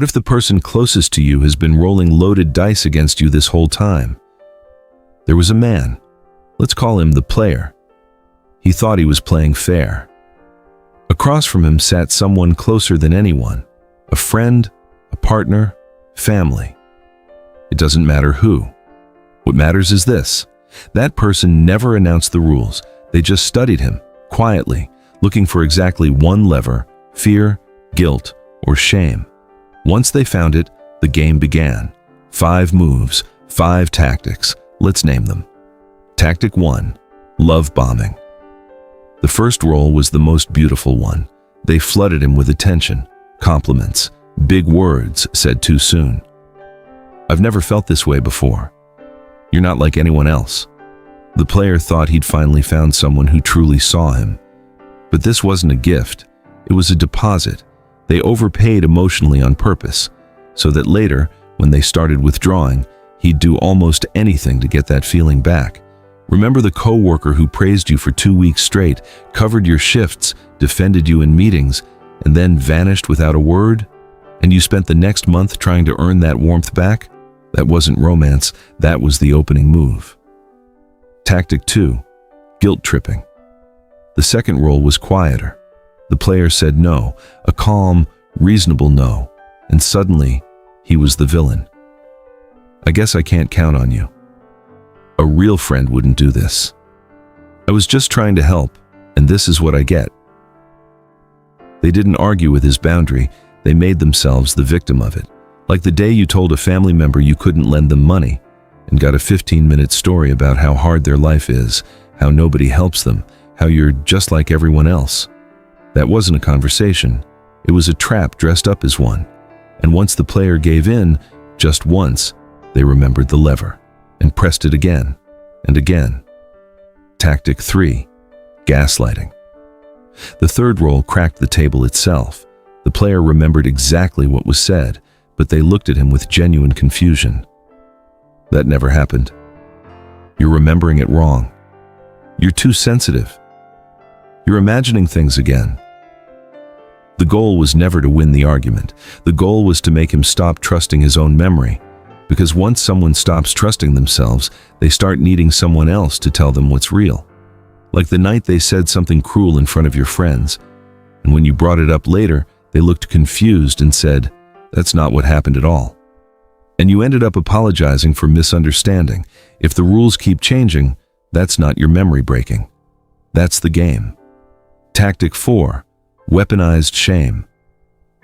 What if the person closest to you has been rolling loaded dice against you this whole time? There was a man. Let's call him the player. He thought he was playing fair. Across from him sat someone closer than anyone, a friend, a partner, family. It doesn't matter who. What matters is this: that person never announced the rules. They just studied him, quietly, looking for exactly one lever: fear, guilt, or shame. Once they found it, the game began. 5 moves, 5 tactics. Let's name them. Tactic 1, love bombing. The first roll was the most beautiful one. They flooded him with attention, compliments, big words said too soon. I've never felt this way before. You're not like anyone else. The player thought he'd finally found someone who truly saw him. But this wasn't a gift. It was a deposit. They overpaid emotionally on purpose, so that later, when they started withdrawing, he'd do almost anything to get that feeling back. Remember the coworker who praised you for 2 weeks straight, covered your shifts, defended you in meetings, and then vanished without a word? And you spent the next month trying to earn that warmth back? That wasn't romance, that was the opening move. Tactic 2, guilt tripping. The second roll was quieter. The player said no, a calm, reasonable no, and suddenly, he was the villain. I guess I can't count on you. A real friend wouldn't do this. I was just trying to help, and this is what I get. They didn't argue with his boundary, they made themselves the victim of it. Like the day you told a family member you couldn't lend them money, and got a 15-minute story about how hard their life is, how nobody helps them, how you're just like everyone else. That wasn't a conversation. It was a trap dressed up as one. And once the player gave in, just once, they remembered the lever and pressed it again and again. Tactic 3, gaslighting. The third roll cracked the table itself. The player remembered exactly what was said, but they looked at him with genuine confusion. That never happened. You're remembering it wrong. You're too sensitive. You're imagining things again. The goal was never to win the argument. The goal was to make him stop trusting his own memory. Because once someone stops trusting themselves, they start needing someone else to tell them what's real. Like the night they said something cruel in front of your friends. And when you brought it up later, they looked confused and said, "That's not what happened at all." And you ended up apologizing for misunderstanding. If the rules keep changing, that's not your memory breaking. That's the game. Tactic 4, weaponized shame.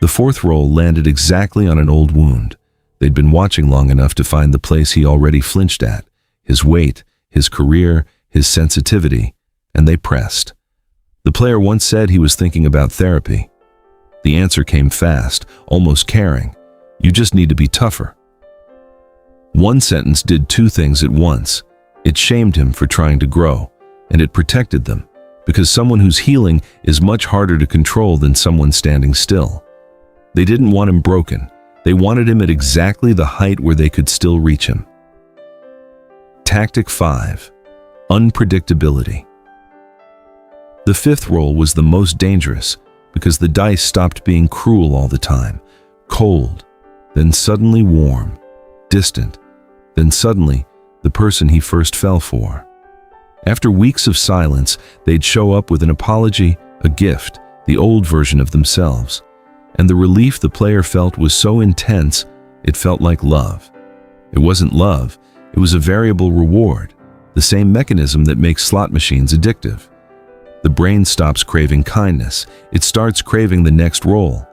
The fourth roll landed exactly on an old wound. They'd been watching long enough to find the place he already flinched at, his weight, his career, his sensitivity, and they pressed. The player once said he was thinking about therapy. The answer came fast, almost caring. You just need to be tougher. One sentence did 2 things at once. It shamed him for trying to grow, and it protected them, because someone who's healing is much harder to control than someone standing still. They didn't want him broken. They wanted him at exactly the height where they could still reach him. Tactic 5, unpredictability. The fifth roll was the most dangerous because the dice stopped being cruel all the time, cold, then suddenly warm, distant, then suddenly the person he first fell for. After weeks of silence, they'd show up with an apology, a gift, the old version of themselves. And the relief the player felt was so intense, it felt like love. It wasn't love, it was a variable reward, the same mechanism that makes slot machines addictive. The brain stops craving kindness, it starts craving the next roll,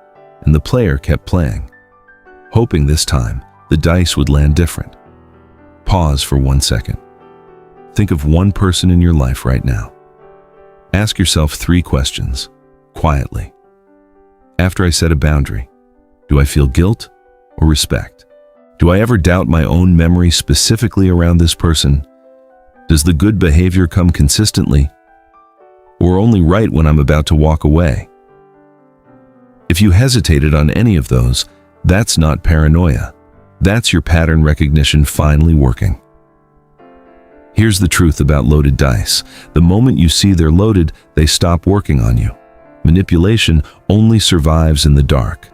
and the player kept playing, hoping this time the dice would land different. Pause for 1 second. Think of one person in your life right now. Ask yourself 3 questions, quietly. After I set a boundary, do I feel guilt or respect? Do I ever doubt my own memory specifically around this person? Does the good behavior come consistently, or only right when I'm about to walk away? If you hesitated on any of those, that's not paranoia. That's your pattern recognition finally working. Here's the truth about loaded dice. The moment you see they're loaded, they stop working on you. Manipulation only survives in the dark.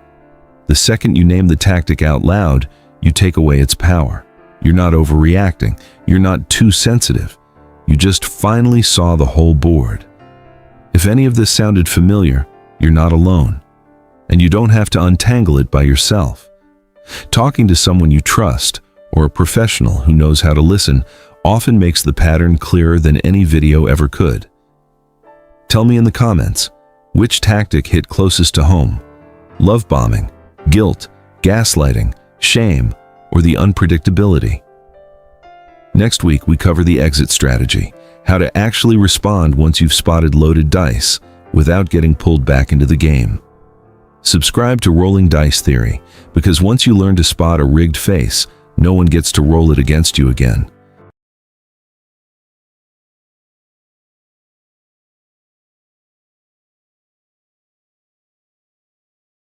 The second you name the tactic out loud, you take away its power. You're not overreacting. You're not too sensitive. You just finally saw the whole board. If any of this sounded familiar, you're not alone. And you don't have to untangle it by yourself. Talking to someone you trust, or a professional who knows how to listen, often makes the pattern clearer than any video ever could. Tell me in the comments, which tactic hit closest to home? Love bombing, guilt, gaslighting, shame, or the unpredictability? Next week, we cover the exit strategy, how to actually respond once you've spotted loaded dice without getting pulled back into the game. Subscribe to Rolling Dice Theory, because once you learn to spot a rigged face, no one gets to roll it against you again.